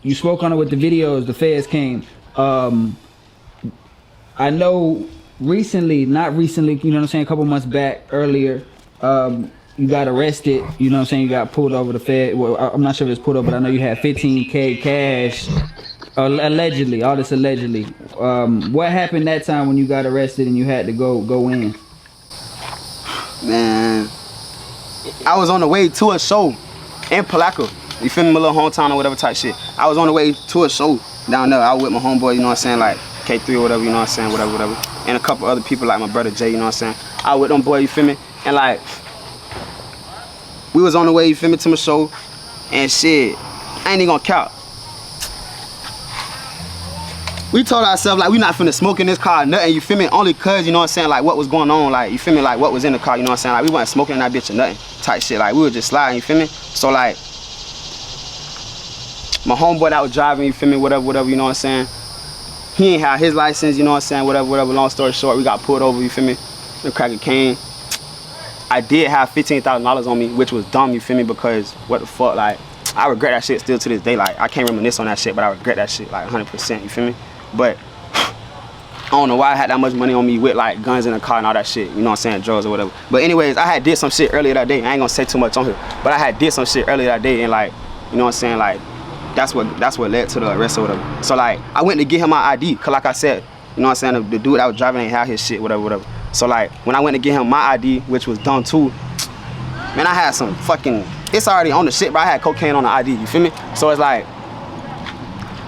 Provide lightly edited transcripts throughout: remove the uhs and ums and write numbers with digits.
you spoke on it with the videos. The feds came. I know recently, not recently, you know what I'm saying, a couple months back, earlier, you got arrested, you know what I'm saying, you got pulled over the Fed. Well, I'm not sure if it's pulled over, but I know you had 15K cash, allegedly, all this allegedly. What happened that time when you got arrested and you had to go in? Man, I was on the way to a show in Palaco. You feel me, my little hometown or whatever type shit. I was on the way to a show down there. I was with my homeboy, you know what I'm saying, like K3 or whatever, you know what I'm saying, whatever. And a couple other people like my brother Jay, you know what I'm saying. I was with them boys, you feel me? And like, we was on the way, you feel me, to my show. And shit, I ain't even gonna count. We told ourselves like we not finna smoke in this car or nothing, you feel me? Only cause, you know what I'm saying, like what was going on, like, you feel me, like what was in the car, you know what I'm saying? Like we wasn't smoking in that bitch or nothing type shit. Like we were just sliding, you feel me? So like, my homeboy that was driving, you feel me, whatever, you know what I'm saying? He ain't have his license, you know what I'm saying, whatever, long story short, we got pulled over, you feel me? The cracker came. I did have $15,000 on me, which was dumb, you feel me, because what the fuck, like, I regret that shit still to this day. Like, I can't reminisce on that shit, but I regret that shit, like, 100%, you feel me? But I don't know why I had that much money on me with, like, guns in the car and all that shit, you know what I'm saying, drugs or whatever. But anyways, I had did some shit earlier that day. I ain't gonna say too much on here, but I had did some shit earlier that day, and, like, you know what I'm saying, like, that's what led to the arrest or whatever. So, like, I went to get him my ID, because, like I said, you know what I'm saying, the dude that was driving ain't have his shit, whatever. So, like, when I went to get him my ID, which was done too, man, I had some fucking, it's already on the shit, but I had cocaine on the ID, you feel me? So it's like,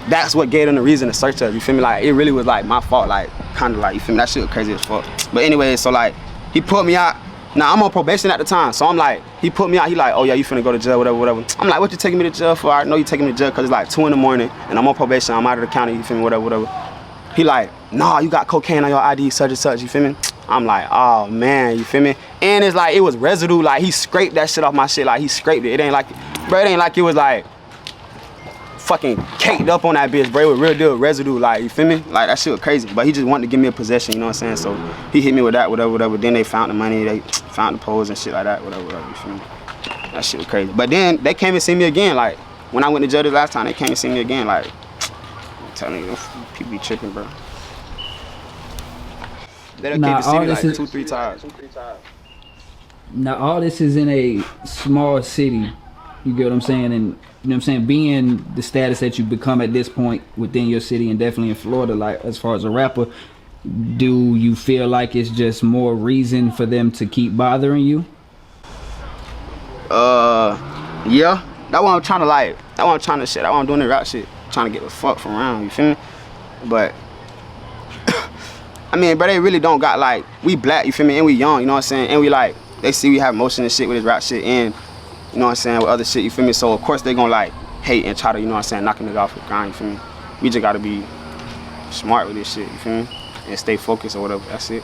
that's what gave them the reason to search us, you feel me? Like, it really was like my fault, like, kind of like, you feel me? That shit was crazy as fuck. But anyway, so like, he put me out. Now, I'm on probation at the time, so I'm like, he put me out, he like, oh yeah, you finna go to jail, whatever. I'm like, what you taking me to jail for? I know you taking me to jail because it's like 2 in the morning, and I'm on probation, I'm out of the county, you feel me, whatever. He like, nah, you got cocaine on your ID, such and such, you feel me? I'm like, oh man, you feel me? And it's like, it was residue, like he scraped that shit off my shit, like he scraped it. It ain't like, bro, it ain't like it was like fucking caked up on that bitch, bro. It was real deal residue, like, you feel me? Like, that shit was crazy, but he just wanted to give me a possession, you know what I'm saying? So he hit me with that, whatever. Then they found the money, they found the pose and shit like that, whatever, you feel me? That shit was crazy. But then they came and see me again, like, when I went to jail the last time, they came and see me again, like, I'm telling you, people be tripping, bro. They came to see me like 2-3 times. Now, all this is in a small city, you get what I'm saying? And, you know what I'm saying, being the status that you become at this point within your city and definitely in Florida, like, as far as a rapper, do you feel like it's just more reason for them to keep bothering you? Yeah. That's why I'm trying to, like, that's why I'm trying to shit. That's why I'm doing the rap shit. Trying to get the fuck from around, you feel me? But I mean, bro, they really don't got, like, we black, you feel me, and we young, you know what I'm saying, and we, like, they see we have motion and shit with this rap shit and, you know what I'm saying, with other shit, you feel me, so of course they gonna, like, hate and try to, you know what I'm saying, knock a nigga off the grind, you feel me. We just gotta be smart with this shit, you feel me, and stay focused or whatever, that's it.